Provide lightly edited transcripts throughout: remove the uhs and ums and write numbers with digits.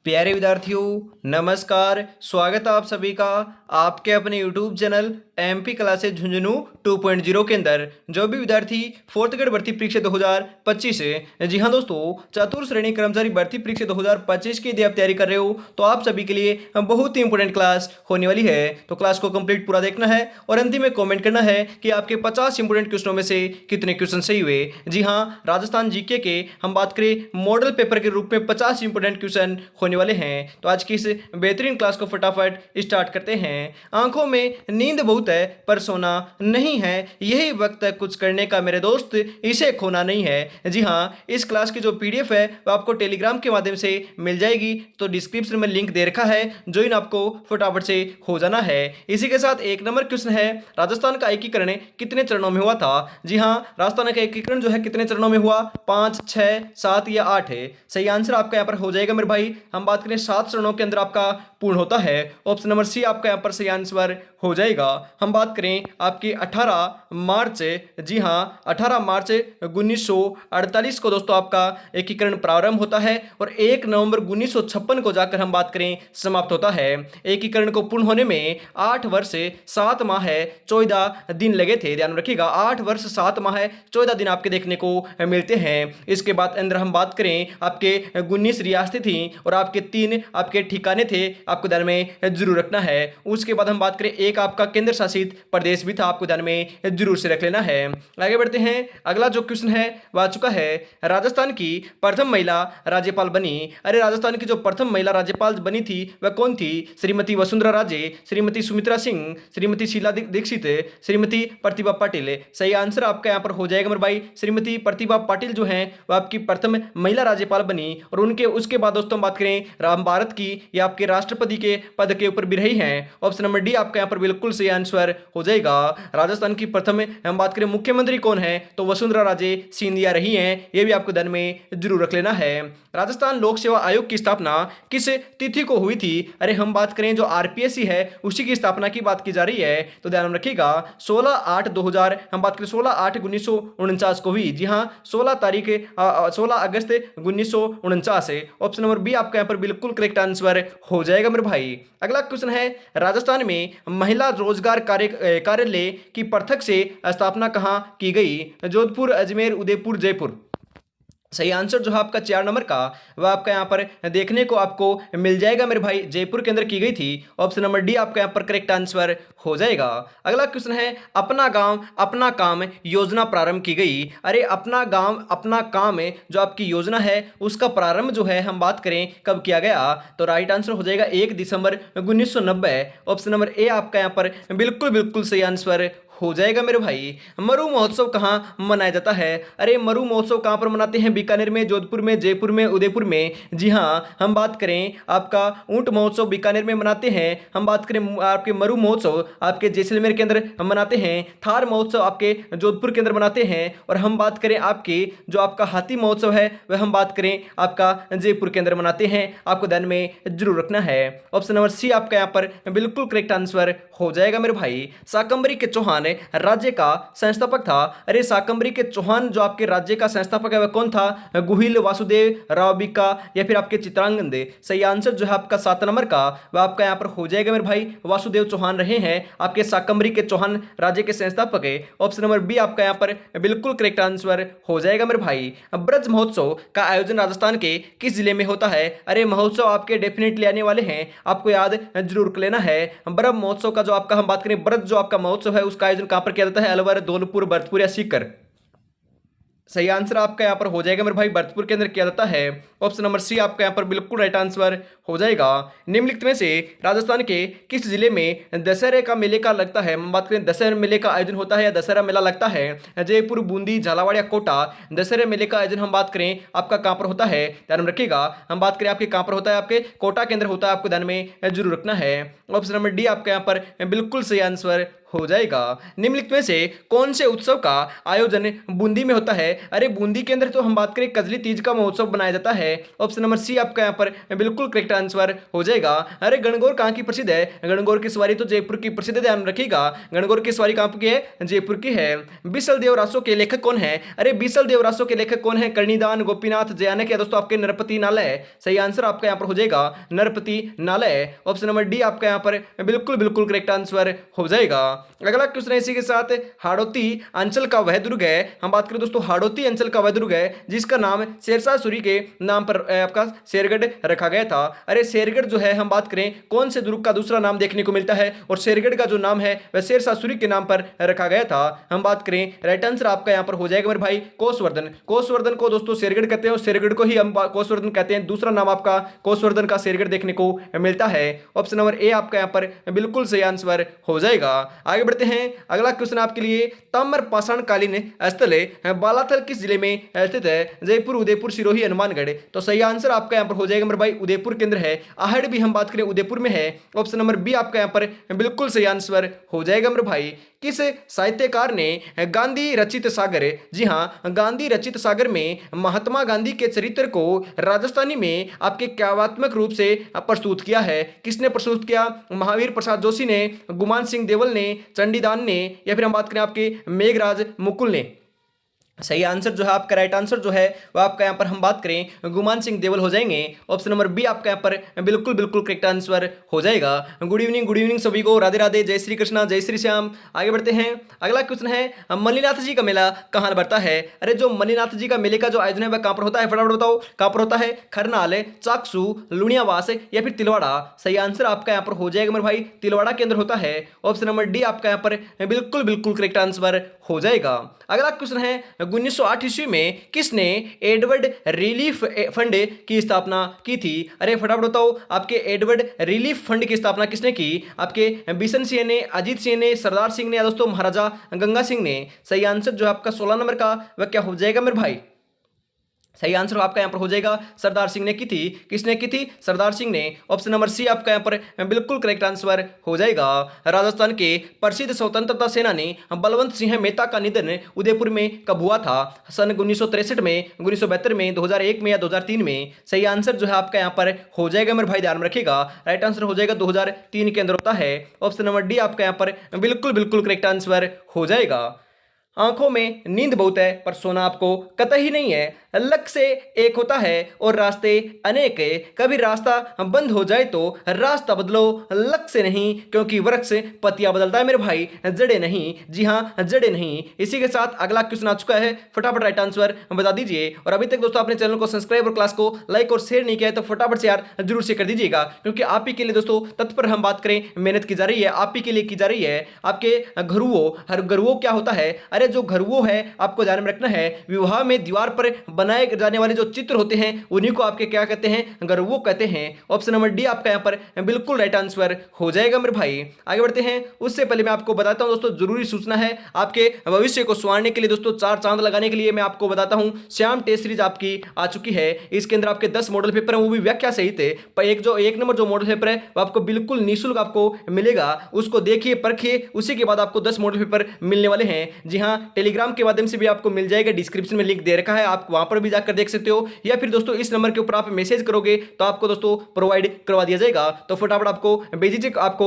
प्यारे विद्यार्थियों, नमस्कार। स्वागत है आप सभी का आपके अपने YouTube channel MP classes Jhunjhunu 2.0 के अंदर। जो भी विद्यार्थी फोर्थ ग्रेड भर्ती परीक्षा 2025 है, जी हाँ दोस्तों, चतुर्थ श्रेणी कर्मचारी भर्ती परीक्षा 2025 की यदि आप तैयारी कर रहे हो तो आप सभी के लिए बहुत ही इंपॉर्टेंट क्लास होने वाली है। तो क्लास को कंप्लीट पूरा देखना है और अंतिम में कॉमेंट करना है कि आपके 50 इंपॉर्टेंट क्वेश्चनों में से कितने क्वेश्चन सही हुए। जी हाँ, राजस्थान जीके के हम बात करें मॉडल पेपर के रूप में 50 इंपॉर्टेंट क्वेश्चन होने वाले हैं। तो आज की इस बेहतरीन क्लास को फटाफट स्टार्ट करते हैं। आंखों में नींद बहुत है पर सोना नहीं है, यही वक्त है कुछ करने का मेरे दोस्त, इसे खोना नहीं है। जी हाँ, इस क्लास की जो पीडीएफ है वो आपको टेलीग्राम के माध्यम से मिल जाएगी। तो डिस्क्रिप्शन में लिंक दे रखा है, ज्वाइन आपको फटाफट से हो जाना है। इसी के साथ एक नंबर क्वेश्चन है, राजस्थान का एकीकरण कितने चरणों में हुआ था? जी हाँ, राजस्थान का एकीकरण जो है कितने चरणों में हुआ? 5, 6, 7 या 8 है। सही आंसर आपका यहाँ पर हो जाएगा मेरे भाई। हम बात करें 7 चरणों के अंदर आपका पूर्ण होता है। ऑप्शन नंबर सी आपका यहाँ पर सही आंसर हो जाएगा। हम बात करें आपकी 18 मार्च, जी हाँ 18 मार्च 1948 को दोस्तों आपका एकीकरण प्रारंभ होता है और 1 नवंबर 1956 को जाकर हम बात करें समाप्त होता है। एकीकरण को पूर्ण होने में 8 वर्ष 7 माह 14 दिन लगे थे। ध्यान रखिएगा, 8 वर्ष 7 माह 14 दिन आपके देखने को मिलते हैं। इसके बाद अंदर हम बात करें आपके 19 रियासतें थी और आपके 3 आपके ठिकाने थे, आपको ध्यान में जरूर रखना है। उसके बाद हम बात करें एक आपका केंद्र शासित प्रदेश भी था, आपको ध्यान में जरूर से रख लेना है। आगे बढ़ते हैं। अगला जो क्वेश्चन है वह आ चुका है, राजस्थान की प्रथम महिला राज्यपाल बनी। अरे राजस्थान की जो प्रथम महिला राज्यपाल बनी थी वह कौन थी? श्रीमती वसुंधरा राजे, श्रीमती सुमित्रा सिंह, श्रीमती शीला दीक्षित, श्रीमती प्रतिभा पाटिल। सही आंसर आपका यहाँ पर हो जाएगा मेरे भाई। श्रीमती प्रतिभा पाटिल जो है वह आपकी प्रथम महिला राज्यपाल बनी और उनके उसके बाद दोस्तों बात करें राम भारत की, या आपके राष्ट्रपति के पद के ऊपर भी रही हैं। ऑप्शन नंबर डी आपका यहाँ पर बिल्कुल सही आंसर हो जाएगा। राजस्थान की प्रथम हम बात करें मुख्यमंत्री कौन है तो वसुंधरा राजे सिंधिया रही हैं, यह भी आपको ध्यान में जरूर रख लेना है। राजस्थान लोक सेवा आयोग की स्थापना किस तिथि को हुई थी? अरे हम बात करें जो आरपीएससी है उसी की स्थापना की बात की जा रही है, तो ध्यान रखिएगा 16/8/2000 हम बात करें 16/8/1949 को हुई। जी हाँ, 16 अगस्त 1949 है। ऑप्शन नंबर बी आपका यहाँ पर बिल्कुल करेक्ट आंसर हो जाएगा मेरे भाई। अगला क्वेश्चन है, राजस्थान में महिला रोजगार कार्यालय की पृथक से स्थापना कहाँ की गई? जोधपुर, अजमेर, उदयपुर, जयपुर। सही आंसर जो है आपका 4 नंबर का वह आपका यहाँ पर देखने को आपको मिल जाएगा मेरे भाई, जयपुर के अंदर की गई थी। ऑप्शन नंबर डी आपका यहाँ पर करेक्ट आंसर हो जाएगा। अगला क्वेश्चन है, अपना गांव अपना काम योजना प्रारंभ की गई। अरे अपना गांव अपना काम जो आपकी योजना है उसका प्रारंभ जो है हम बात करें कब किया गया, तो राइट आंसर हो जाएगा 1 दिसंबर 1990। ऑप्शन नंबर ए आपका यहाँ पर बिल्कुल बिल्कुल सही आंसर हो जाएगा मेरे भाई। मरु महोत्सव कहाँ मनाया जाता है? अरे मरु महोत्सव कहाँ पर मनाते हैं? बीकानेर में, जोधपुर में, जयपुर में, उदयपुर में। जी हाँ, हम बात करें आपका ऊंट महोत्सव बीकानेर में मनाते हैं। हम बात करें आपके मरु महोत्सव आपके जैसलमेर के अंदर हम मनाते हैं। थार महोत्सव आपके जोधपुर के अंदर मनाते हैं। और हम बात करें आपके जो आपका हाथी महोत्सव है वह हम बात करें आपका जयपुर के अंदर मनाते हैं, आपको ध्यान में जरूर रखना है। ऑप्शन नंबर सी आपका यहाँ पर बिल्कुल करेक्ट आंसर हो जाएगा मेरे भाई। शाकंभरी के चौहान राज्य का संस्थापक था। अरे शाकंभरी के चौहान जो आपके राज्य का संस्थापक है वह कौन था? गुहिल, वासुदेव, रावबिका या फिर आपके चित्रांगन दे। सही आंसर जो है आपका 7 नंबर का वह आपका यहाँ पर हो जाएगा मेरे भाई, वासुदेव चौहान रहे हैं आपके शाकंभरी के चौहान राज्य के संस्थापक है। ऑप्शन नंबर बी आपका यहाँ पर बिल्कुल करेक्ट आंसर हो जाएगा मेरे भाई। ब्रज महोत्सव का आयोजन राजस्थान के किस जिले में होता है? अरे महोत्सव आपके डेफिनेटली आने वाले हैं, आपको याद जरूर कर लेना है। ब्रज महोत्सव का जो आपका हम बात करें ब्रज जो आपका महोत्सव है उसका आयोजन कहां पर किया जाता है? अलवर, धौलपुर, भरतपुर या सीकर। सही आंसर आपका यहाँ पर हो जाएगा मेरे भाई, भरतपुर के अंदर किया जाता है। ऑप्शन नंबर सी आपका यहाँ पर बिल्कुल राइट आंसर हो जाएगा। निम्नलिखित में से राजस्थान के किस जिले में दशहरे का मेले का लगता है? हम बात करें दशहरे मेले का आयोजन होता है या दशहरा मेला लगता है? जयपुर, बूंदी, झालावाड़ या कोटा। दशहरे मेले का आयोजन हम बात करें आपका कहाँ पर होता है? ध्यान में रखिएगा, हम बात करें आपके कहाँ पर होता है? आपके कोटा के अंदर होता है, आपको ध्यान में जरूर रखना है। ऑप्शन नंबर डी आपका यहाँ पर बिल्कुल सही आंसर हो जाएगा। निम्नलिखित में से कौन से उत्सव का आयोजन बूंदी में होता है? अरे बूंदी के अंदर तो हम बात करें कजली तीज का महोत्सव बनाया जाता है। ऑप्शन नंबर सी आपका यहाँ पर बिल्कुल करेक्ट आंसर हो जाएगा। अरे गणगौर कहाँ की प्रसिद्ध है? गणगौर की सवारी तो जयपुर की प्रसिद्ध, ध्यान रखिएगा। गणगौर की सवारी कहाँ की है? जयपुर की है। बीसल देवरासो के लेखक कौन है? अरे बीसल देवरासो के लेखक कौन है? कर्णिदान, गोपीनाथ, जयानक या दोस्तों आपके नरपति नालय। सही आंसर आपका यहाँ पर हो जाएगा नरपति नालय। ऑप्शन नंबर डी आपका यहाँ पर बिल्कुल बिल्कुल करेक्ट आंसर हो जाएगा। अगला क्वेश्चन है इसी के साथ, हाड़ौती अंचल का वह दुर्ग है, हम बात करें दोस्तों हाड़ौती अंचल का वह दुर्ग है जिसका नाम शेरशाह सूरी के नाम पर आपका शेरगढ़ रखा गया था। अरे शेरगढ़ जो है हम बात करें कौन से दुर्ग का दूसरा नाम देखने को मिलता है, और शेरगढ़ का जो नाम है वह शेरशाह सूरी के नाम पर रखा गया था। हम बात करें राइट आंसर आपका यहाँ पर हो जाएगा मेरे भाई कोसवर्धन। कोसवर्धन को दोस्तों शेरगढ़ कहते हैं और शेरगढ़ को ही हम कोसवर्धन कहते हैं। दूसरा नाम आपका कोसवर्धन का शेरगढ़ देखने को मिलता है। ऑप्शन नंबर ए आपका यहाँ पर बिल्कुल सही आंसर हो जाएगा। आगे बढ़ते हैं, अगला क्वेश्चन आपके लिए, ताम्र पाषाण कालीन स्थल बालाथल किस जिले में स्थित है? जयपुर, उदयपुर, सिरोही, हनुमानगढ़। तो सही आंसर आपका यहाँ पर हो जाएगा मेरे भाई उदयपुर के अंदर है। आहड़ भी हम बात करें उदयपुर में है। ऑप्शन नंबर बी आपका यहाँ पर बिल्कुल सही आंसर हो जाएगा मेरे भाई। किस साहित्यकार ने गांधी रचित सागर, जी हाँ गांधी रचित सागर में महात्मा गांधी के चरित्र को राजस्थानी में आपके काव्यात्मक रूप से प्रस्तुत किया है? किसने प्रस्तुत किया? महावीर प्रसाद जोशी ने, गुमान सिंह देवल ने, चंडीदान ने, या फिर हम बात करें आपके मेघराज मुकुल ने? सही आंसर जो है आपका राइट आंसर जो है वो आपका यहाँ पर हम बात करें गुमान सिंह देवल हो जाएंगे। ऑप्शन नंबर बी आपका यहाँ पर बिल्कुल बिल्कुल करेक्ट आंसर हो जाएगा। गुड इवनिंग सभी को, राधे राधे, जय श्री कृष्णा, जय श्री श्याम। आगे बढ़ते हैं, अगला क्वेश्चन है, मल्लीनाथ जी का मेला कहाँ बढ़ता है? अरे जो मल्लीनाथ जी का मेले का जो आयोजन है वह कहाँ पर होता है? फटाफट बताओ कहाँ पर होता है? खरनाल, चाकसू, लुणियावास या फिर तिलवाड़ा? सही आंसर आपका यहाँ पर हो जाएगा मेरे भाई तिलवाड़ा के अंदर होता है। ऑप्शन नंबर डी आपका यहाँ पर बिल्कुल बिल्कुल करेक्ट आंसर हो जाएगा। अगला क्वेश्चन है, 1908 ईस्वी में किसने एडवर्ड रिलीफ फंड की स्थापना की थी? अरे फटाफट बताओ आपके एडवर्ड रिलीफ फंड की स्थापना किसने की? आपके बिशन सिंह ने, अजीत सिंह ने, सरदार सिंह ने या दोस्तों महाराजा गंगा सिंह ने? सही आंसर जो है आपका 16 नंबर का वह क्या हो जाएगा मेरे भाई? सही आंसर आपका यहाँ पर हो जाएगा सरदार सिंह ने की थी। किसने की थी? सरदार सिंह ने। ऑप्शन नंबर सी आपका यहाँ पर बिल्कुल करेक्ट आंसर हो जाएगा। राजस्थान के प्रसिद्ध स्वतंत्रता सेनानी बलवंत सिंह मेहता का निधन उदयपुर में कब हुआ था? सन 1963 में, 1972 में, 2001 में या 2003 में? सही आंसर जो है आपका यहाँ पर हो जाएगा मेरे भाई, ध्यान में रखिएगा राइट आंसर हो जाएगा 2003 के अंदर होता है। ऑप्शन नंबर डी आपका यहाँ पर बिल्कुल बिल्कुल करेक्ट आंसर हो जाएगा। आंखों में नींद बहुत है पर सोना आपको कतई नहीं है। लक्ष्य से एक होता है और रास्ते अनेक है। कभी रास्ता बंद हो जाए तो रास्ता बदलो, लक्ष्य से नहीं, क्योंकि वृक्ष पत्तियां बदलता है मेरे भाई, जड़े नहीं। जी हाँ जड़े नहीं। इसी के साथ अगला क्वेश्चन आ चुका है, फटाफट राइट आंसर बता दीजिए। और अभी तक दोस्तों आपने चैनल को सब्सक्राइब और क्लास को लाइक और शेयर नहीं किया है तो फटाफट से यार जरूर से कर दीजिएगा, क्योंकि आप ही के लिए दोस्तों तत्पर हम बात करें मेहनत की जा रही है, आप ही के लिए की जा रही है। आपके घरुओं, हर घरुओं क्या होता है? अरे जो घरुओं है आपको ध्यान में रखना है, विवाह में दीवार पर बनाए जाने वाले जो चित्र होते हैं उन्हीं को आपके क्या कहते हैं? घरुओं कहते हैं। ऑप्शन नंबर डी आपका यहाँ पर बिल्कुल राइट आंसर हो जाएगा मेरे भाई। आगे बढ़ते हैं, उससे पहले मैं आपको बताता हूं दोस्तों जरूरी सूचना है आपके भविष्य को संवारने के लिए दोस्तों, 4 चांद लगाने के लिए मैं आपको बताता हूं श्याम टेस्ट सीरीज आपकी आ चुकी है। इसके अंदर आपके 10 मॉडल पेपर हैं, वो भी व्याख्या सहित है। पर एक नंबर जो मॉडल पेपर है वो आपको बिल्कुल निःशुल्क आपको मिलेगा, उसको देखिए परखिए, उसी के बाद आपको 10 मॉडल पेपर मिलने वाले हैं। जी हाँ टेलीग्राम के माध्यम से भी आपको मिल जाएगा, डिस्क्रिप्शन में लिंक दे रखा है, आप वहां पर भी जाकर देख सकते हो, या फिर दोस्तों इस नंबर के ऊपर आप मैसेज करोगे तो आपको दोस्तों प्रोवाइड करवा दिया जाएगा। तो फटाफट आपको बेझिझक आपको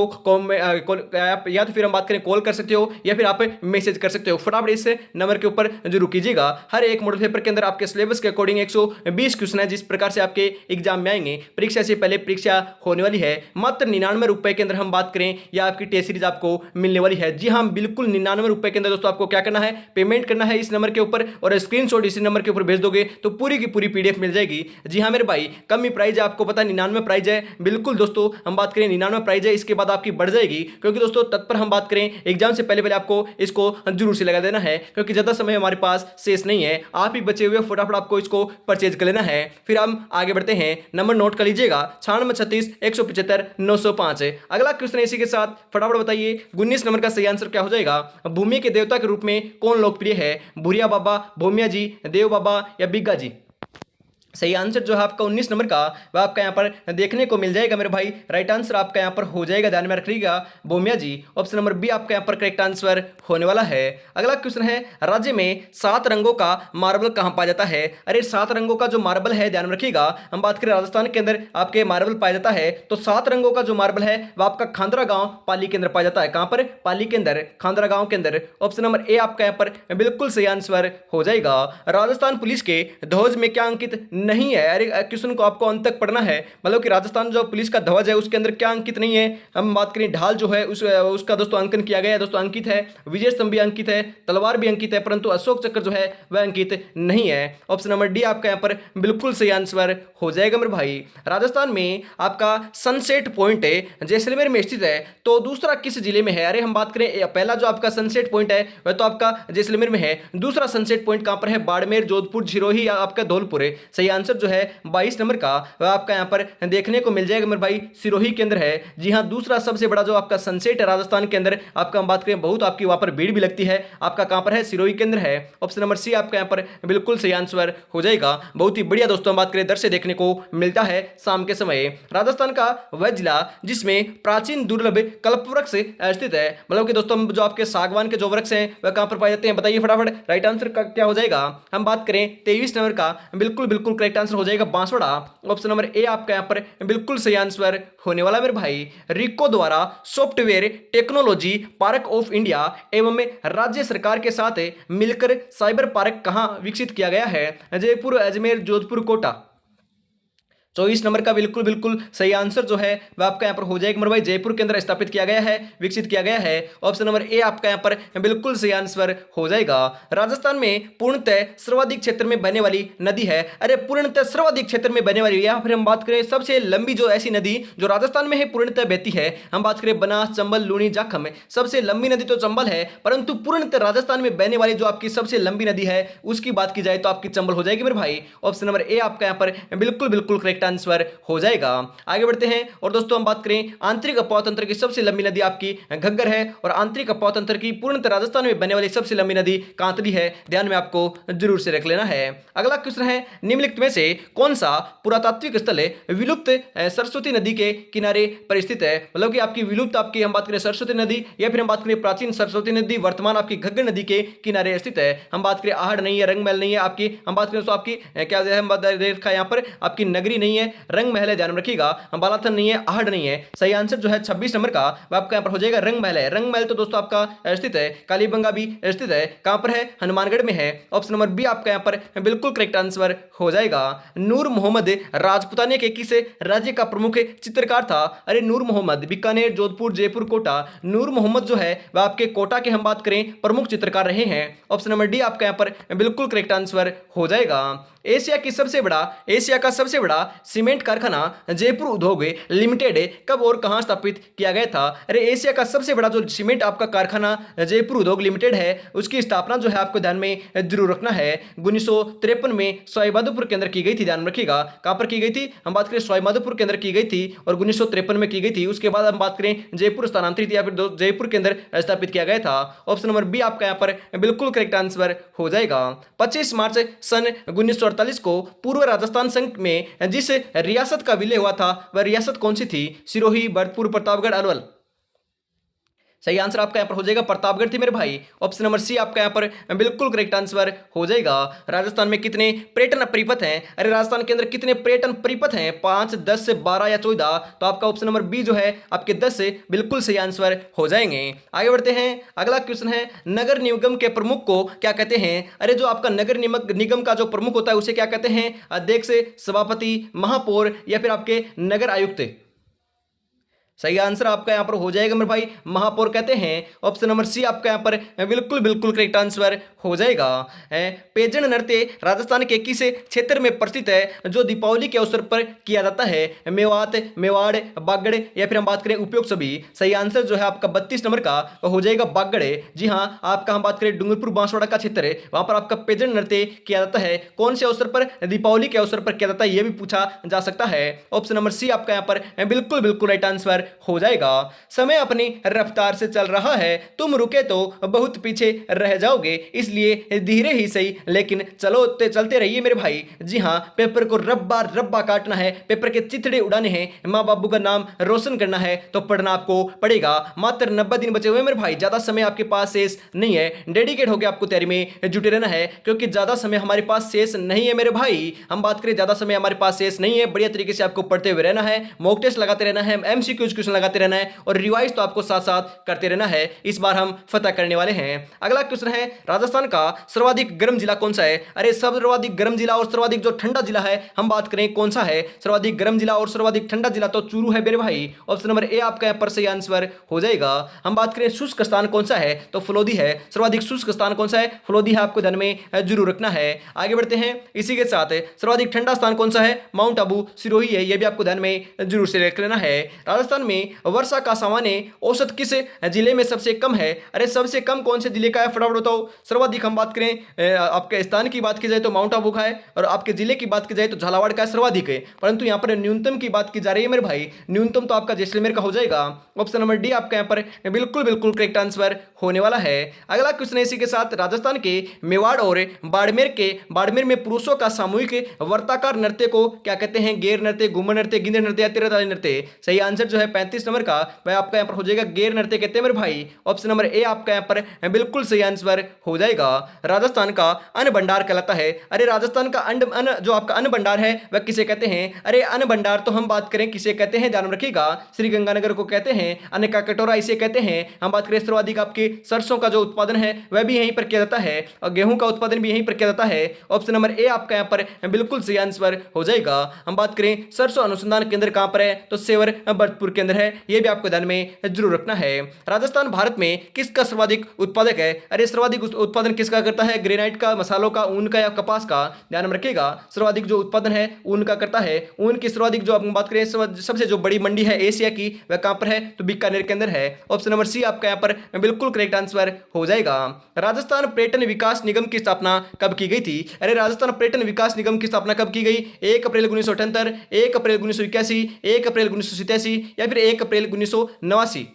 या तो फिर हम बात करें कॉल कर सकते हो या फिर आप मैसेज कर सकते हो। फटाफट इस नंबर के ऊपर जरूर कीजिएगा। हर एक मॉडल पेपर के अंदर आपके सिलेबस के अकॉर्डिंग 120 क्वेश्चन है, जिस प्रकार से आपके एग्जाम में आएंगे। परीक्षा से पहले परीक्षा होने वाली है, मात्र 99 रुपए के अंदर हम बात करें या आपकी टेस्ट सीरीज आपको मिलने वाली है। जी हाँ बिल्कुल 99 रुपए के अंदर दोस्तों आपको क्या करना है? पेमेंट करना है इस नंबर के ऊपर, और स्क्रीनशॉट इसी नंबर के ऊपर भेज दोगे तो पूरी की पूरी पीडीएफ मिल जाएगी। जी हाँ मेरे भाई कम ही प्राइस है, आपको पता है 99 प्राइस है। बिल्कुल दोस्तों हम बात करें 99 प्राइस है, इसके बाद आपकी बढ़ जाएगी, क्योंकि दोस्तों तत्पर हम बात करें एग्जाम से पहले आपको इसको जरूर से लगा देना है, क्योंकि ज्यादा समय हमारे पास शेष नहीं है, आप ही बचे हुए, फटाफट आपको इसको परचेज कर लेना है। फिर हम आगे बढ़ते हैं, नंबर नोट कर लीजिएगा 9636 175 905। अगला क्वेश्चन इसी के साथ फटाफट बताइए 19 नंबर का सही आंसर क्या हो जाएगा? भूमि के देवता के रूप में कौन लोकप्रिय है? भूरिया बाबा, भूमिया जी, देव बाबा या बिग्गा जी? सही आंसर जो है आपका 19 नंबर का वह आपका यहाँ पर देखने को मिल जाएगा मेरे भाई। राइट आंसर आपका यहाँ पर हो जाएगा, ध्यान में रखिएगा भूमिया जी। ऑप्शन नंबर बी आपका यहाँ पर करेक्ट आंसर होने वाला है। अगला क्वेश्चन है, राज्य में 7 रंगों का मार्बल कहाँ पाया जाता है? अरे 7 रंगों का जो मार्बल है, ध्यान में रखिएगा, हम बात करें राजस्थान के अंदर आपके मार्बल पाया जाता है, तो 7 रंगों का जो मार्बल है वह आपका खांदरा गांव पाली के अंदर पाया जाता है। कहां पर? पाली के अंदर, खांदरा गांव के अंदर। ऑप्शन नंबर ए आपका यहाँ पर बिल्कुल सही आंसर हो जाएगा। राजस्थान पुलिस के ध्वज में क्या अंकित नहीं है? अरे क्वेश्चन को आपको अंत तक पढ़ना है, मतलब कि राजस्थान जो पुलिस का ध्वज है उसके अंदर क्या अंकित नहीं है। हम बात करें ढाल जो है उसका दोस्तों अंकन किया गया है, दोस्तों अंकित है, विजय स्तंभ भी अंकित है, तलवार भी अंकित है, परंतु अशोक चक्र जो है वह अंकित नहीं है। ऑप्शन नंबर डी आपका यहाँ पर बिल्कुल सही आंसर हो जाएगा मेरे भाई। राजस्थान में आपका सनसेट पॉइंट है जैसलमेर में स्थित है, तो दूसरा किस जिले में है? अरे हम बात करें पहला जो आपका सनसेट पॉइंट है वह तो आपका जैसलमेर में है, दूसरा सनसेट पॉइंट कहां पर है? बाड़मेर, जोधपुर, सिरोही या आपका धौलपुर है। सही आंसर जो है 22 नंबर का वह आपका यहाँ पर देखने को मिल जाएगा मेरे भाई, सिरोही के अंदर है। जी हाँ, दूसरा सबसे बड़ा जो आपका सनसेट है राजस्थान के अंदर, आपका हम बात करें बहुत आपकी वहां पर भीड़ भी लगती है, आपका कहां पर है? सिरोही के अंदर है। ऑप्शन नंबर सी आपका यहाँ पर बिल्कुल सही आंसर हो जाएगा। बहुत ही बढ़िया दोस्तों, हम बात करें दृश्य देखने को मिलता है शाम के समय। राजस्थान का वह जिला जिसमें प्राचीन दुर्लभ कल्पवृक्ष स्थित है, मतलब कि दोस्तों जो आपके सागवान के जो वृक्ष हैं वह कहां पर पाए जाते हैं? बताइए फटाफट, राइट आंसर का क्या हो जाएगा? हम बात करें 23 नंबर का बिल्कुल बिल्कुल करेक्ट आंसर हो जाएगा बांसवाड़ा। ऑप्शन नंबर ए आपका यहाँ पर बिल्कुल सही आंसर होने वाला मेरे भाई। रिको द्वारा software technology park of India एवं राज्य सरकार के साथ मिलकर साइबर पार्क कहां विकसित किया गया है? जयपुर, अजमेर, जोधपुर, कोटा। 24 नंबर का बिल्कुल बिल्कुल सही आंसर जो है वह आपका यहाँ पर हो जाएगा मेरे भाई, जयपुर के अंदर स्थापित किया गया है, विकसित किया गया है। ऑप्शन नंबर ए आपका यहाँ पर बिल्कुल सही आंसर हो जाएगा। राजस्थान में पूर्णतः सर्वाधिक क्षेत्र में बहने वाली नदी है? अरे पूर्णतः सर्वाधिक क्षेत्र में बहने वाली, यहाँ पर हम बात करें सबसे लंबी जो ऐसी नदी जो राजस्थान में है पूर्णतः बहती है, हम बात करें बनास, चंबल, लूनी, जाखम। सबसे लंबी नदी तो चंबल है, परंतु पूर्णतः राजस्थान में बहने वाली जो आपकी सबसे लंबी नदी है उसकी बात की जाए तो आपकी चंबल हो जाएगी मेरे भाई। ऑप्शन नंबर ए आपका यहाँ पर बिल्कुल बिल्कुल करेक्ट आंसर हो जाएगा। आगे बढ़ते हैं और दोस्तों हम बात करें आंतरिक अपाव तंत्र की सबसे लंबी नदी आपकी घग्गर है, और आंतरिक अपाव तंत्र की पूर्णतः राजस्थान में बहने वाली सबसे लंबी नदी कांतली है, ध्यान में आपको जरूर से रख लेना है। अगला क्वेश्चन है, निम्नलिखित में से कौन सा पुरातात्विक स्थल विलुप्त सरस्वती नदी के किनारे पर स्थित है? मतलब कि आपकी विलुप्त आपकी हम बात करें सरस्वती नदी या फिर हम बात करें प्राचीन सरस्वती नदी वर्तमान आपकी घग्गर नदी के किनारे स्थित है। हम बात करें आहड़ नहीं है, रंग महल नहीं है आपकी, हम बात करें तो आपकी क्या हम बात रखा यहाँ पर आपकी नगरी नहीं है, रंग महल है, ध्यान में रखिएगा, बालाथन नहीं है, आहड़ नहीं है। सही आंसर जो है 26 नंबर का वह आपका यहाँ पर हो जाएगा रंग महल है। रंग महल तो दोस्तों आपका स्थित है, कालीबंगा भी स्थित है, कहां पर है? हनुमानगढ़ में है। ऑप्शन नंबर बी आपका यहाँ पर बिल्कुल करेक्ट आंसर हो जाएगा। नूर मोहम्मद राजपुताने के किस राज्य का प्रमुख चित्रकार था? अरे नूर मोहम्मद बीकानेर, जोधपुर, जयपुर, कोटा। नूर मोहम्मद जो है वह आपके कोटा के हम बात करें प्रमुख चित्रकार रहे हैं। ऑप्शन नंबर डी आपका यहाँ पर बिल्कुल करेक्ट आंसर हो जाएगा। एशिया का सबसे बड़ा सीमेंट कारखाना जयपुर उद्योग लिमिटेड कब और कहां स्थापित किया गया था? अरे एशिया का सबसे बड़ा जो सीमेंट आपका कारखाना जयपुर उद्योग लिमिटेड है उसकी स्थापना जो है आपको ध्यान में जरूर रखना है 1953 में सवाईमाधोपुर के अंदर की गई थी, ध्यान रखिएगा। कहां पर की गई थी? हम बात करें सवाईमाधोपुर के अंदर की गई थी और 1953 में की गई थी। उसके बाद हम बात करें जयपुर स्थानांतरित या फिर जयपुर के अंदर स्थापित किया गया था। ऑप्शन नंबर बी आपका यहाँ पर बिल्कुल करेक्ट आंसर हो जाएगा। 25 मार्च सन 1948 को पूर्व राजस्थान संघ में जिस रियासत का विलय हुआ था वह रियासत कौन सी थी? सिरोही, भरतपुर, प्रतापगढ़, अलवर। सही आंसर आपका यहाँ पर हो जाएगा प्रतापगढ़ थी मेरे भाई। ऑप्शन नंबर सी आपका यहाँ पर बिल्कुल करेक्ट आंसर हो जाएगा। राजस्थान में कितने पर्यटन परिपथ हैं? अरे राजस्थान के अंदर कितने पर्यटन परिपथ हैं? 5, 10, 12 या 14? तो आपका ऑप्शन नंबर बी जो है आपके 10 से बिल्कुल सही आंसर हो जाएंगे। आगे बढ़ते हैं, अगला क्वेश्चन है, नगर निगम के प्रमुख को क्या कहते हैं? अरे जो आपका नगर निगम का जो प्रमुख होता है उसे क्या कहते हैं? अध्यक्ष, सभापति, महापौर या फिर आपके नगर आयुक्त? सही आंसर आपका यहाँ पर हो जाएगा मेरे भाई, महापौर कहते हैं। ऑप्शन नंबर सी आपका यहाँ पर बिल्कुल बिल्कुल करेक्ट आंसर हो जाएगा। पेजन नृत्य राजस्थान के किस क्षेत्र में प्रसिद्ध है जो दीपावली के अवसर पर किया जाता है? मेवात, मेवाड़, बागड़ या फिर हम बात करें उपयुक्त सभी? सही आंसर जो है आपका 32 नंबर का हो जाएगा बागड़। जी हाँ, आपका हम बात करें डूंगरपुर बांसवाड़ा का क्षेत्र है, वहां पर आपका पेजन नृत्य किया जाता है। कौन से अवसर पर? दीपावली के अवसर पर किया जाता है, यह भी पूछा जा सकता है। ऑप्शन नंबर सी आपका यहाँ पर बिल्कुल बिल्कुल राइट आंसर हो जाएगा। समय अपनी रफ्तार से चल रहा है, तुम रुके तो बहुत पीछे रह जाओगे, इसलिए धीरे ही सही लेकिन चलते रहिए मेरे भाई। जी हाँ, पेपर को रब्बा रब्बा काटना है, पेपर के चिथड़े उड़ाने हैं, माँ बाबू का नाम रोशन करना है तो पढ़ना आपको पड़ेगा। मात्र 90 दिन बचे हुए मेरे भाई, ज्यादा समय आपके पास शेष नहीं है। डेडिकेट होकर आपको तैयारी में जुटे रहना है क्योंकि ज्यादा समय हमारे पास शेष नहीं है मेरे भाई। हम बात करें ज्यादा समय हमारे पास शेष नहीं है, बढ़िया तरीके से आपको पढ़ते हुए रहना है, मॉक टेस्ट लगाते रहना है, एमसीक्यूज क्वेश्चन लगाते रहना है और रिवाइज तो आपको साथ साथ करते रहना है। इस बार हम फतह करने वाले हैं। अगला क्वेश्चन है, राजस्थान का सर्वाधिक गर्म जिला कौन सा है? अरे सर्वाधिक गर्म जिला और सर्वाधिक जो ठंडा जिला है हम बात करें कौन सा है? सर्वाधिक गर्म जिला और सर्वाधिक ठंडा जिला तो चूरू है मेरे भाई। ऑप्शन नंबर ए आपका यहां पर सही आंसर हो जाएगा। हम बात करें शुष्क स्थान कौन सा है तो फलोदी है। सर्वाधिक शुष्क स्थान कौन सा है? फलोदी है, आपको ध्यान में जरूर रखना है। आगे बढ़ते हैं, इसी के साथ सर्वाधिक ठंडा स्थान कौन सा है? माउंट आबू सिरोही है, यह भी आपको ध्यान में जरूर से रख लेना है। राजस्थान में वर्षा का सामान्य औसत किस जिले में सबसे कम है? अरे सबसे कम कौन से जिले का है, फटाफट बताओ। सर्वाधिक हम बात करें आपके स्थान की बात की जाए तो माउंट आबू का है और आपके जिले की बात की जाए तो झालावाड़ का सर्वाधिक है, परंतु यहां पर न्यूनतम की बात की जा रही है मेरे भाई। न्यूनतम तो आपका जैसलमेर का हो जाएगा। ऑप्शन नंबर डी आपका यहां पर बिल्कुल बिल्कुल करेक्ट आंसर होने वाला है। अगला क्वेश्चन है इसी के साथ, राजस्थान के मेवाड़ और बाड़मेर में पुरुषों का सामूहिक वर्ताकार नृत्य को क्या कहते हैं? गेर नृत्य, घूमर नृत्य, गिंदर नृत्य या तीरंदाजी नृत्य? सही आंसर जो है 35 नंबर का वह आपका यहां पर हो जाएगा गेर नृत्य कहते हैं मेरे भाई। ऑप्शन नंबर ए आपका यहां पर बिल्कुल सही आंसर हो जाएगा। राजस्थान का अन्न भंडार कहलाता है। अरे राजस्थान का अन्न जो आपका अन्न भंडार है वह किसे कहते हैं? अरे अन्न भंडार तो हम बात करें किसे कहते हैं, ध्यान रखिएगा, श्री गंगानगर को कहते हैं। अन्न का कटोरा इसे कहते हैं। हम बात करें सर्वाधिक आपके सरसों का जो उत्पादन है वह भी यहीं पर किया जाता है और गेहूं का उत्पादन भी यहीं पर किया जाता है। ऑप्शन नंबर ए आपका यहां पर बिल्कुल सही आंसर हो जाएगा। हम बात करें सरसों अनुसंधान केंद्र कहां पर है तो सेवर भरतपुर के अंदर है, यह भी आपको ध्यान में जरूर रखना है। राजस्थान भारत में किसका सर्वाधिक उत्पादक है? अरे सर्वाधिक उत्पादन किसका करता है? ग्रेनाइट का, मसालों का, ऊन का या कपास का? ध्यान में रखिएगा, सर्वाधिक जो उत्पादन है ऊन का करता है। ऊन की सर्वाधिक जो हम बात करें सबसे जो बड़ी मंडी है एशिया की वह कहां पर है तो बीकानेर के अंदर है। ऑप्शन नंबर सी आपका यहां पर बिल्कुल करेक्ट आंसर हो जाएगा। राजस्थान पर्यटन विकास निगम की स्थापना कब की गई थी? अरे राजस्थान पर्यटन विकास निगम की स्थापना कब की गई? 1 अप्रैल 1978, 1 अप्रैल 1981, 1 अप्रैल 1987 या फिर 1 अप्रैल 1989?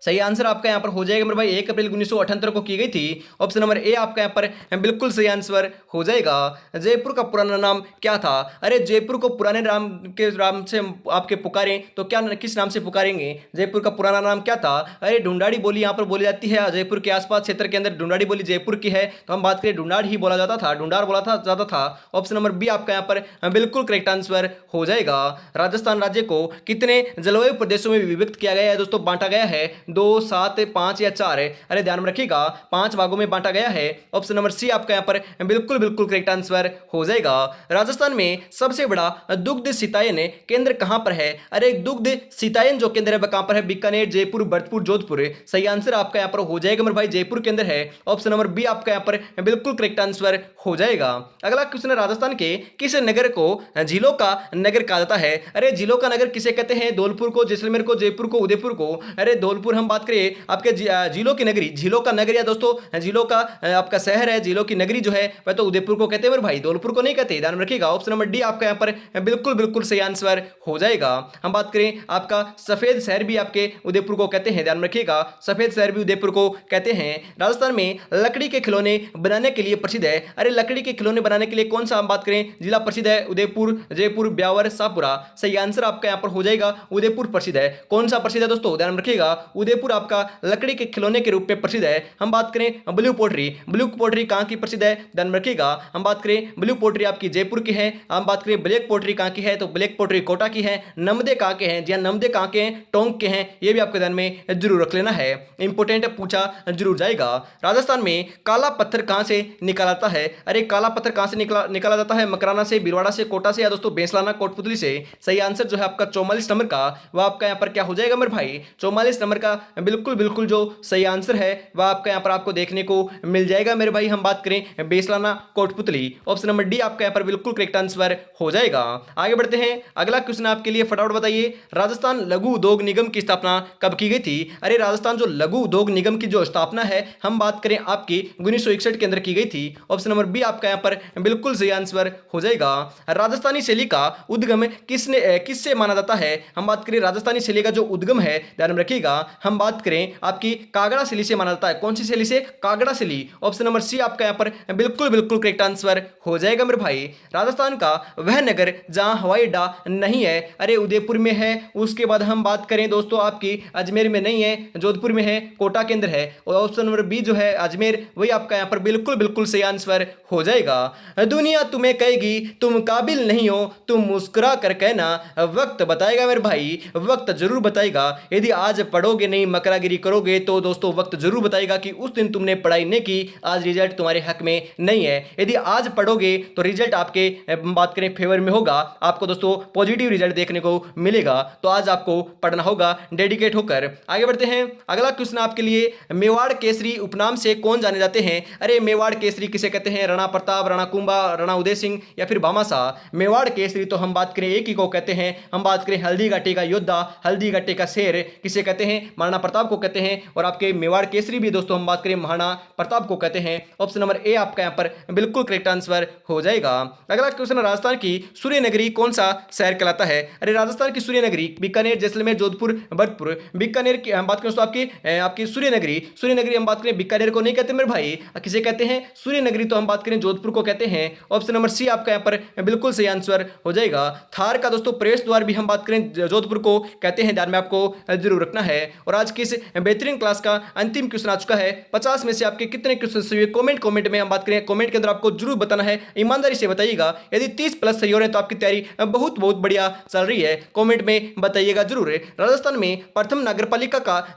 सही आंसर आपका यहां पर हो जाएगा मेरे भाई 1 अप्रैल 1978 को की गई थी। ऑप्शन नंबर ए आपका यहां पर बिल्कुल सही आंसर हो जाएगा। जयपुर का पुराना नाम क्या था? अरे जयपुर को पुराने नाम से आपके पुकारें तो क्या किस नाम से पुकारेंगे? जयपुर का पुराना नाम क्या था? अरे ढूंढाड़ी बोली यहां पर बोली जाती है। जयपुर के आसपास क्षेत्र के अंदर ढूंढाड़ी बोली जयपुर की है, तो हम बात करें ढूंढाड़ ही बोला जाता था, ढूंढाड़ बोला था जाता था। ऑप्शन नंबर बी आपका यहां पर बिल्कुल करेक्ट आंसर हो जाएगा। राजस्थान राज्य को कितने जलवायु प्रदेशों में विभक्त किया गया है दोस्तों? बांटा गया है 2, 7, 5 या 4 है। अरे ध्यान में रखिएगा 5 भागों में बांटा गया है। ऑप्शन नंबर सी आपका यहां पर बिल्कुल बिल्कुल करेक्ट आंसर हो जाएगा। राजस्थान में सबसे बड़ा दुग्ध सितायन केंद्र कहां पर है? अरे दुग्ध सितायन जो केंद्र है वह कहां पर है? बीकानेर, जयपुर, भरतपुर, जोधपुर। सही आंसर आपका यहां पर हो जाएगा मेरे भाई जयपुर के अंदर है। ऑप्शन नंबर बी आपका यहां पर बिल्कुल करेक्ट आंसर हो जाएगा। अगला क्वेश्चन है, राजस्थान के किस नगर को झीलों का नगर कहा जाता है? अरे झीलों का नगर किसे कहते हैं? धौलपुर को, जैसलमेर को, जयपुर को, उदयपुर को? अरे धौलपुर हम बात करें आपके झीलों की नगरी, झीलों का नगरी है दोस्तों, झीलों का आपका शहर है, झीलों की नगरी जो है वह तो उदयपुर को कहते हैं मेरे भाई, धौलपुर को नहीं कहते, ध्यान में रखिएगा। ऑप्शन नंबर डी आपका यहां पर बिल्कुल बिल्कुल सही आंसर हो जाएगा। हम बात करें आपका सफेद शहर भी आपके उदयपुर को कहते हैं, ध्यान में रखिएगा, सफेद शहर भी उदयपुर को कहते हैं। राजस्थान में लकड़ी के खिलौने बनाने के लिए प्रसिद्ध है। अरे लकड़ी के खिलौने बनाने के लिए कौन सा हम बात करें जिला प्रसिद्ध है? उदयपुर, जयपुर, ब्यावर, शाहपुरा। सही आंसर आपका यहां पर हो जाएगा उदयपुर प्रसिद्ध है। कौन सा प्रसिद्ध है दोस्तों? ध्यान में रखिएगा, उदयपुर आपका लकड़ी के खिलौने के रूप में प्रसिद्ध है। हम बात करें ब्लू पोट्री, ब्लू पोट्री कहां की प्रसिद्ध है? ध्यान में रखिएगा, हम बात करें ब्लू पोट्री आपकी जयपुर की है। हम बात करें ब्लैक पोट्री कहां की है तो ब्लैक पोट्री कोटा की है। नमदे कहां के हैं? जी हां, नमदे कहां के हैं? टोंक के हैं। ये भी आपके ध्यान में जरूर रख लेना है, इंपोर्टेंट पूछा जरूर जाएगा। राजस्थान में काला पत्थर कहां से निकाला जाता है? अरे काला पत्थर कहां से निकाला जाता है? मकराना से, बिरवाड़ा से, कोटा से या दोस्तों बेंसलाना, कोटपुतली से। सही आंसर जो है आपका 44 नंबर का वह आपका यहां पर क्या हो जाएगा मेरे भाई? 44 नंबर का बिल्कुल बिल्कुल जो सही आंसर है वह आपका यहाँ पर आपको देखने को मिल जाएगा मेरे भाई। हम बात करें बेसलाना कोटपुतली, ऑप्शन नंबर डी आपका यहाँ पर बिल्कुल करेक्ट आंसर हो जाएगा। आगे बढ़ते हैं, अगला क्वेश्चन आपके लिए, फटाफट बताइए, राजस्थान लघु उद्योग निगम की स्थापना कब की गई थी? अरे राजस्थान जो लघु उद्योग निगम की जो स्थापना है हम बात करें आपकी 1961 के अंदर की गई थी। ऑप्शन नंबर बी आपका यहाँ पर बिल्कुल सही आंसर हो जाएगा। राजस्थानी शैली का उद्गम किससे माना जाता है? हम बात करें राजस्थानी शैली का जो उद्गम है, ध्यान में रखिएगा, हम बात करें आपकी कागड़ा शैली से माना जाता है। कौन सी शैली से? कागड़ा शैली। ऑप्शन नंबर सी आपका यहाँ पर बिल्कुल बिल्कुल करेक्ट आंसर हो जाएगा मेरे भाई। राजस्थान का वह नगर जहां हवाई अड्डा नहीं है, अरे उदयपुर में है। उसके बाद हम बात करें दोस्तों आपकी अजमेर में नहीं है, जोधपुर में है, कोटा के अंदर है। और ऑप्शन नंबर बी जो है अजमेर, वही आपका यहाँ पर बिल्कुल बिल्कुल सही आंसर हो जाएगा। दुनिया तुम्हें कहेगी तुम काबिल नहीं हो, तुम मुस्कुरा कर कहना, वक्त बताएगा मेरे भाई, वक्त जरूर बताएगा। यदि आज पढ़ोगे नहीं, मकरागिरी करोगे, तो दोस्तों वक्त जरूर बताएगा कि उस दिन तुमने पढ़ाई नहीं की, आज रिजल्ट तुम्हारे हक में नहीं है। यदि आज पढ़ोगे तो रिजल्ट आपके बात करें फेवर में होगा, आपको दोस्तों पॉजिटिव रिजल्ट देखने को मिलेगा। तो आज आपको पढ़ना होगा डेडिकेट होकर। आगे बढ़ते हैं, अगला क्वेश्चन आपके लिए, मेवाड़ केसरी उपनाम से कौन जाने जाते हैं? अरे मेवाड़ केसरी किसे कहते हैं? राणा प्रताप, राणा कुंभा, राणा उदय सिंह या फिर भामाशाह। मेवाड़ केसरी तो हम बात करें एक ही को कहते हैं, हम बात करें हल्दी घाटी का योद्धा, हल्दी घाटी का शेर किसे कहते हैं? महाराणा प्रताप को कहते हैं। और आपके मेवाड़ केसरी भी दोस्तों हम बात करें महाराणा प्रताप को कहते हैं। ऑप्शन नंबर ए आपका यहाँ पर बिल्कुल करेक्ट आंसर हो जाएगा। अगला क्वेश्चन, राजस्थान की सूर्य नगरी कौन सा शहर कहलाता है? अरे राजस्थान की सूर्य नगरी बीकानेर, जैसलमेर, जोधपुर, भरतपुर। बीकानेर की हम बात करें तो आपकी सूर्य नगरी हम बात करें बीकानेर को नहीं कहते मेरे भाई, किसे कहते हैं? सूर्य नगरी तो हम बात करें जोधपुर को कहते हैं। ऑप्शन नंबर सी आपका यहाँ पर बिल्कुल सही आंसर हो जाएगा। थार का दोस्तों प्रवेश द्वार भी हम बात करें जोधपुर को कहते हैं, ध्यान में आपको जरूर रखना है। और आज की इस बेहतरीन क्लास का अंतिम क्वेश्चन आ चुका है। 50 में से आपके कितने क्वेश्चन सही हुए? कमेंट में हम बात करें, कमेंट के अंदर आपको जरूर बताना है, ईमानदारी से बताइएगा। यदि 30 प्लस सही हो रहे हैं तो आपकी तैयारी बहुत बहुत बढ़िया चल रही है, कमेंट में बताइएगा जरूर। राजस्थान में प्रथम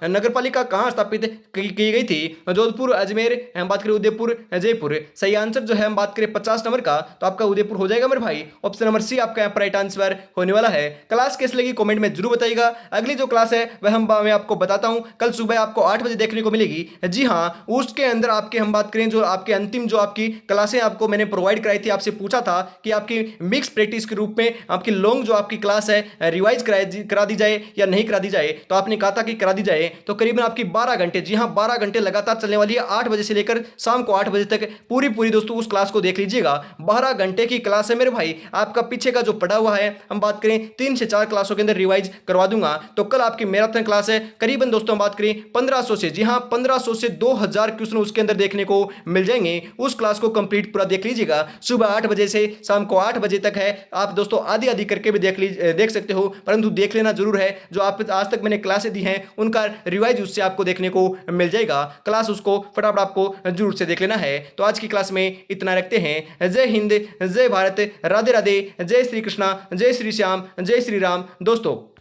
नगरपालिका कहां स्थापित की गई थी? जोधपुर, अजमेर, हम बात करें उदयपुर, जयपुर। सही आंसर जो है हम बात करें 50 नंबर का, तो आपका उदयपुर हो जाएगा मेरे भाई। ऑप्शन नंबर सी आपका यहाँ पर राइट आंसर होने वाला है। क्लास कैसी लगी कमेंट में जरूर बताइएगा। अगली जो क्लास है वह मैं आपको बताता हूं, कल सुबह आपको 8 बजे देखने को मिलेगी। जी हाँ, उसके अंदर आपके हम बात करें जो आपके अंतिम जो आपकी क्लासें आपको मैंने प्रोवाइड कराई थी, आपसे पूछा था कि आपकी मिक्स प्रैक्टिस के रूप में आपकी लॉन्ग जो आपकी क्लास है रिवाइज करा दी जाए या नहीं करा दी जाए, तो आपने कहा था कि करा दी जाए। तो करीबन आपकी 12 घंटे, जी हाँ 12 घंटे लगातार चलने वाली है, 8 बजे से लेकर शाम को 8 बजे तक पूरी दोस्तों उस क्लास को देख लीजिएगा। 12 घंटे की क्लास है मेरे भाई। आपका पीछे का जो पढ़ा हुआ है हम बात करें 3 से 4 क्लासों के अंदर रिवाइज करवा दूंगा। तो कल आपकी मैराथन क्लास है, करीबन दोस्तों हम बात करें 1500 से, जी हाँ 1500 से 2000 क्वेश्चन उसके अंदर देखने को मिल जाएंगे। उस क्लास को कंप्लीट पूरा देख लीजिएगा। सुबह 8 बजे से शाम को 8 बजे तक है। आप दोस्तों आधी करके भी देख सकते हो, परंतु देख लेना जरूर है। जो आप आज तक मैंने क्लासें दी हैं उनका रिवाइज उससे आपको देखने को मिल जाएगा। क्लास उसको फटाफट आपको जरूर से देख लेना है। तो आज की क्लास में इतना रखते हैं। जय हिंद, जय भारत, राधे राधे, जय श्री कृष्णा, जय श्री श्याम, जय श्री राम दोस्तों।